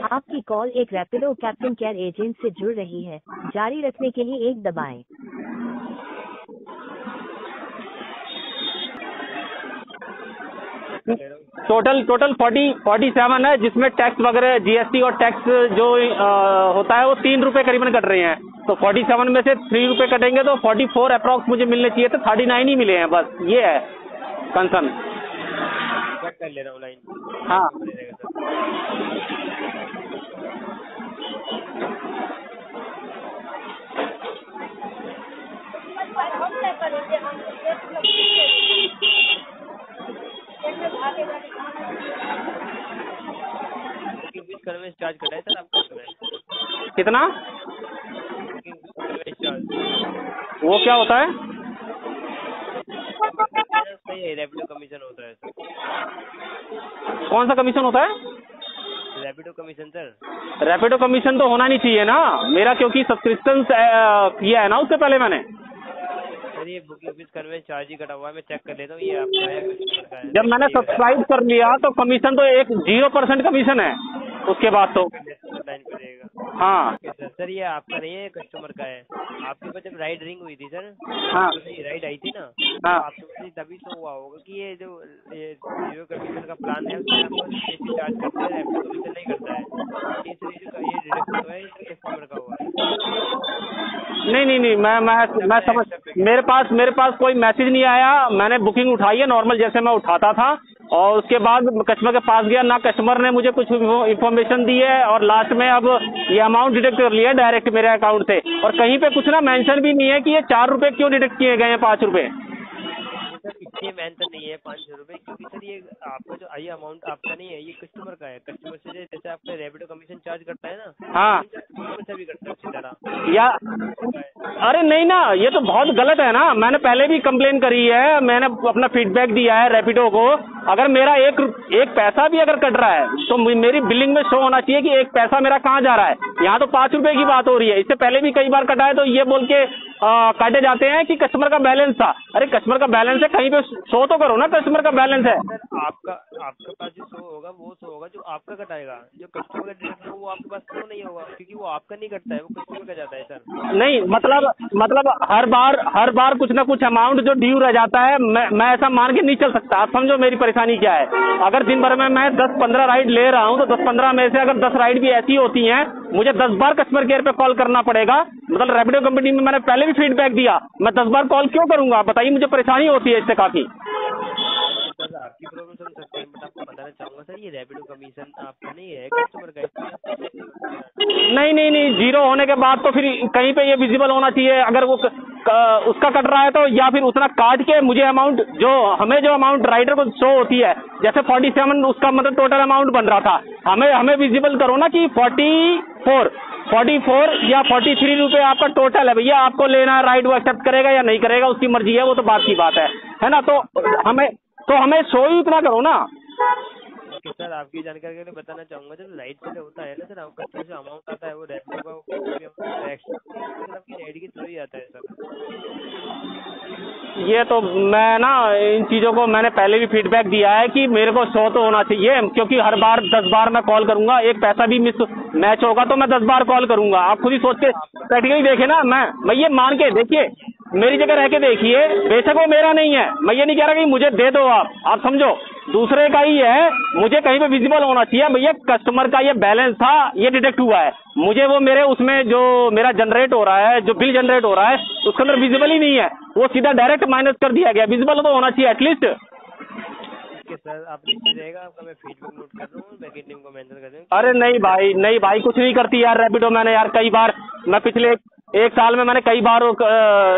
आपकी कॉल एक Rapido captain care agent से जुड़ रही है। जारी रखने के लिए 1 दबाएं। टोटल 47 है, जिसमें टैक्स वगैरह जीएसटी और टैक्स जो होता है वो 3 रुपये करीबन कट रहे हैं। तो 47 में से 3 रुपये कटेंगे तो 44 अप्रॉक्स मुझे मिलने चाहिए थे, 39 ही मिले हैं। बस ये है कंसर्न। चेक कर ले रहा हूँ लाइन। हाँ सर्विस चार्ज कटा है सर आपका इसमें? कितना? सर्विस चार्ज वो क्या होता है? सही है, रैपिडो कमीशन होता है सर। कौन सा कमीशन होता है? Rapido commission sir. Rapido commission तो होना नहीं चाहिए ना मेरा, क्योंकि सब्सक्रिप्शन किया है ना उससे पहले मैंने। सर ये बुकिंग फीस कन्वेंस चार्ज ही कटा हुआ है, मैं चेक कर लेता हूँ ये आपका है कस्टमर का है। जब मैंने सब्सक्राइब कर लिया तो कमीशन तो एक 0% कमीशन है उसके बाद तो। लाइन करेगा। हाँ सर ये आपका नहीं है, कस्टमर का है। आपके पास जब राइड रिंग हुई थी सर, हाँ राइड आई थी ना, हाँ आपको तभी तो हुआ होगा कि ये जो ये 0 कमीशन का प्लान है उसमें आपको जीएसटी चार्ज करता है, रैपिडो कमीशन नहीं करता है। ये सर ये डिडक्शन हुआ है, ये कस्टमर का हुआ है। नहीं मैं समझ, मेरे पास कोई मैसेज नहीं आया। मैंने बुकिंग उठाई है नॉर्मल जैसे मैं उठाता था, और उसके बाद कस्टमर के पास गया ना, कस्टमर ने मुझे कुछ इन्फॉर्मेशन दी है, और लास्ट में अब ये अमाउंट डिडक्ट कर लिया डायरेक्ट मेरे अकाउंट से। और कहीं पे कुछ ना मेंशन भी नहीं है कि ये 4 रुपये क्यों डिडक्ट किए गए हैं, 5 रुपये। सर इसलिए मेंशन नहीं है 500 रुपये, क्योंकि सर ये आपका जो आई अमाउंट आपका नहीं है, ये कस्टमर का है। कस्टमर से जैसे आपका रैपिडो कमीशन चार्ज करता है ना, हाँ कस्टमर से भी करता है उसी तरह। या अरे नहीं ना, ये तो बहुत गलत है ना। मैंने पहले भी कंप्लेन करी है, मैंने अपना फीडबैक दिया है रैपिडो को। अगर मेरा एक पैसा भी अगर कट रहा है तो मेरी बिलिंग में शो होना चाहिए कि 1 पैसा मेरा कहाँ जा रहा है। यहाँ तो 5 रुपए की बात हो रही है। इससे पहले भी कई बार कटा है तो ये बोल के काटे जाते हैं कि कस्टमर का बैलेंस था। अरे कस्टमर का बैलेंस है, कहीं पे शो तो करो ना कस्टमर का बैलेंस है। सर आपका पास जो शो होगा वो शो होगा जो आपका कटाएगा, जो कस्टमर का डिडक्ट होगा वो आपके पास शो नहीं होगा, क्योंकि वो आपका नहीं कटता है, वो कस्टमर का जाता है सर। नहीं मतलब हर बार कुछ ना कुछ अमाउंट जो ड्यू रह जाता है। मैं ऐसा मान के नहीं चल सकता। आप समझो मेरी परेशानी क्या है। अगर दिन भर में मैं 10-15 राइड ले रहा हूँ तो 10-15 में से अगर 10 राइड भी ऐसी होती हैं मुझे 10 बार कस्टमर केयर पे कॉल करना पड़ेगा। मतलब रैपिडो कंपनी में मैंने पहले भी फीडबैक दिया, मैं 10 बार कॉल क्यों करूंगा बताइए। मुझे परेशानी होती है इससे काफी। आपकी प्रॉब्लम समझ सकते हैं, बट आपको बताना चाहूंगा सर ये रैपिडो कमीशन आपका नहीं है, कस्टमर का। नहीं, जीरो होने के बाद तो फिर कहीं पे ये विजिबल होना चाहिए। अगर वो उसका कट रहा है तो, या फिर उतना काट के मुझे अमाउंट जो अमाउंट राइडर को शो होती है, जैसे 47 उसका मतलब टोटल अमाउंट बन रहा था, हमें विजिबल करो ना कि 44 या 43 रुपये आपका टोटल है। भैया आपको लेना है राइड, वो एक्सेप्ट करेगा या नहीं करेगा उसकी मर्जी है, वो तो बात की बात है ना। तो हमें शो ही उतना करो ना। सर आपकी जानकारी के लिए बताना चाहूंगा, जब राइड से होता है ना सर, आपका जो अमाउंट आता है वो रैपिडो का आपकी राइड के थ्रू ही आता है सर। ये तो मैं ना इन चीज़ों को मैंने पहले भी फीडबैक दिया है कि मेरे को शो तो होना चाहिए, क्योंकि हर बार 10 बार मैं कॉल करूंगा, 1 पैसा भी मैच होगा तो मैं 10 बार कॉल करूंगा। आप खुद ही सोच के प्रैक्टिकली देखे ना। मैं ये मान के देखिए, मेरी जगह रह के देखिए, बेशक वो मेरा नहीं है, मैं ये नहीं कह रहा कि मुझे दे दो आप समझो दूसरे का ही है, मुझे कहीं पे विजिबल होना चाहिए। भैया कस्टमर का ये बैलेंस था, ये डिडक्ट हुआ है, मुझे वो मेरे उसमें जो मेरा जनरेट हो रहा है, जो बिल जनरेट हो रहा है उसके अंदर विजिबल ही नहीं है, वो सीधा डायरेक्ट माइनस कर दिया गया। विजिबल तो होना चाहिए एटलीस्ट। सर आप लिखते रहेगा आपका, मैं फीडबैक नोट कर रहा हूँ, बैकेंड टीम को मेंशन कर दूँ। अरे नहीं भाई कुछ नहीं करती यार रैपिडो। मैंने यार कई बार, मैं पिछले 1 साल में मैंने कई बार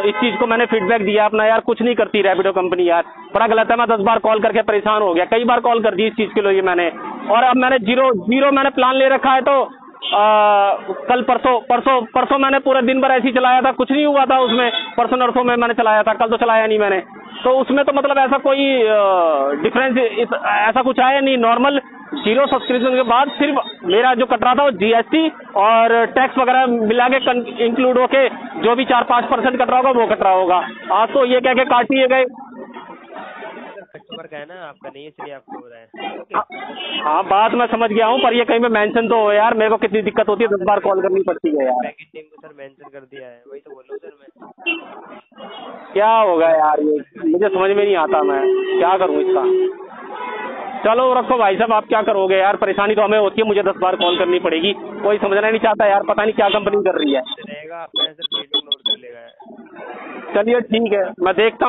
इस चीज़ को मैंने फीडबैक दिया अपना। यार कुछ नहीं करती रैपिडो कंपनी यार, बड़ा गलत है। मैं 10 बार कॉल करके परेशान हो गया, कई बार कॉल कर दी इस चीज़ के लिए मैंने। और अब मैंने जीरो मैंने प्लान ले रखा है, तो कल परसों मैंने पूरा दिन भर ऐसे ही चलाया था, कुछ नहीं हुआ था उसमें। परसों नरसों में मैंने चलाया था, कल तो चलाया नहीं मैंने। तो उसमें तो मतलब ऐसा कोई डिफरेंस ऐसा कुछ आया नहीं। नॉर्मल 0 सब्सक्रिप्शन के बाद सिर्फ मेरा जो कट रहा था वो जीएसटी और टैक्स वगैरह मिला के इंक्लूड होके जो भी 4-5% कट रहा होगा वो कट रहा होगा। आज तो ये कह के काट दिए गए। कस्टमर का है ना, आपका नहीं, इसलिए आपको हो रहा है। ओके, हाँ बात मैं समझ गया हूँ, पर ये कहीं पे मेंशन तो हो यार, मेरे को कितनी दिक्कत होती है, 10 बार कॉल करनी पड़ती है यार। पैकेट नेम को सर मेंशन कर दिया है, वही तो बोल रहा हूँ सर मैं। क्या होगा यार, ये मुझे समझ में नहीं आता, मैं क्या करूँ इसका। चलो रखो भाई साहब, आप क्या करोगे यार, परेशानी तो हमें होती है, मुझे 10 बार कॉल करनी पड़ेगी, कोई समझना नहीं चाहता यार, पता नहीं क्या कंपनी कर रही है। रहेगा आपका सर, फीडबैक नोट कर लेगा। चलिए ठीक है, मैं देखता हूँ।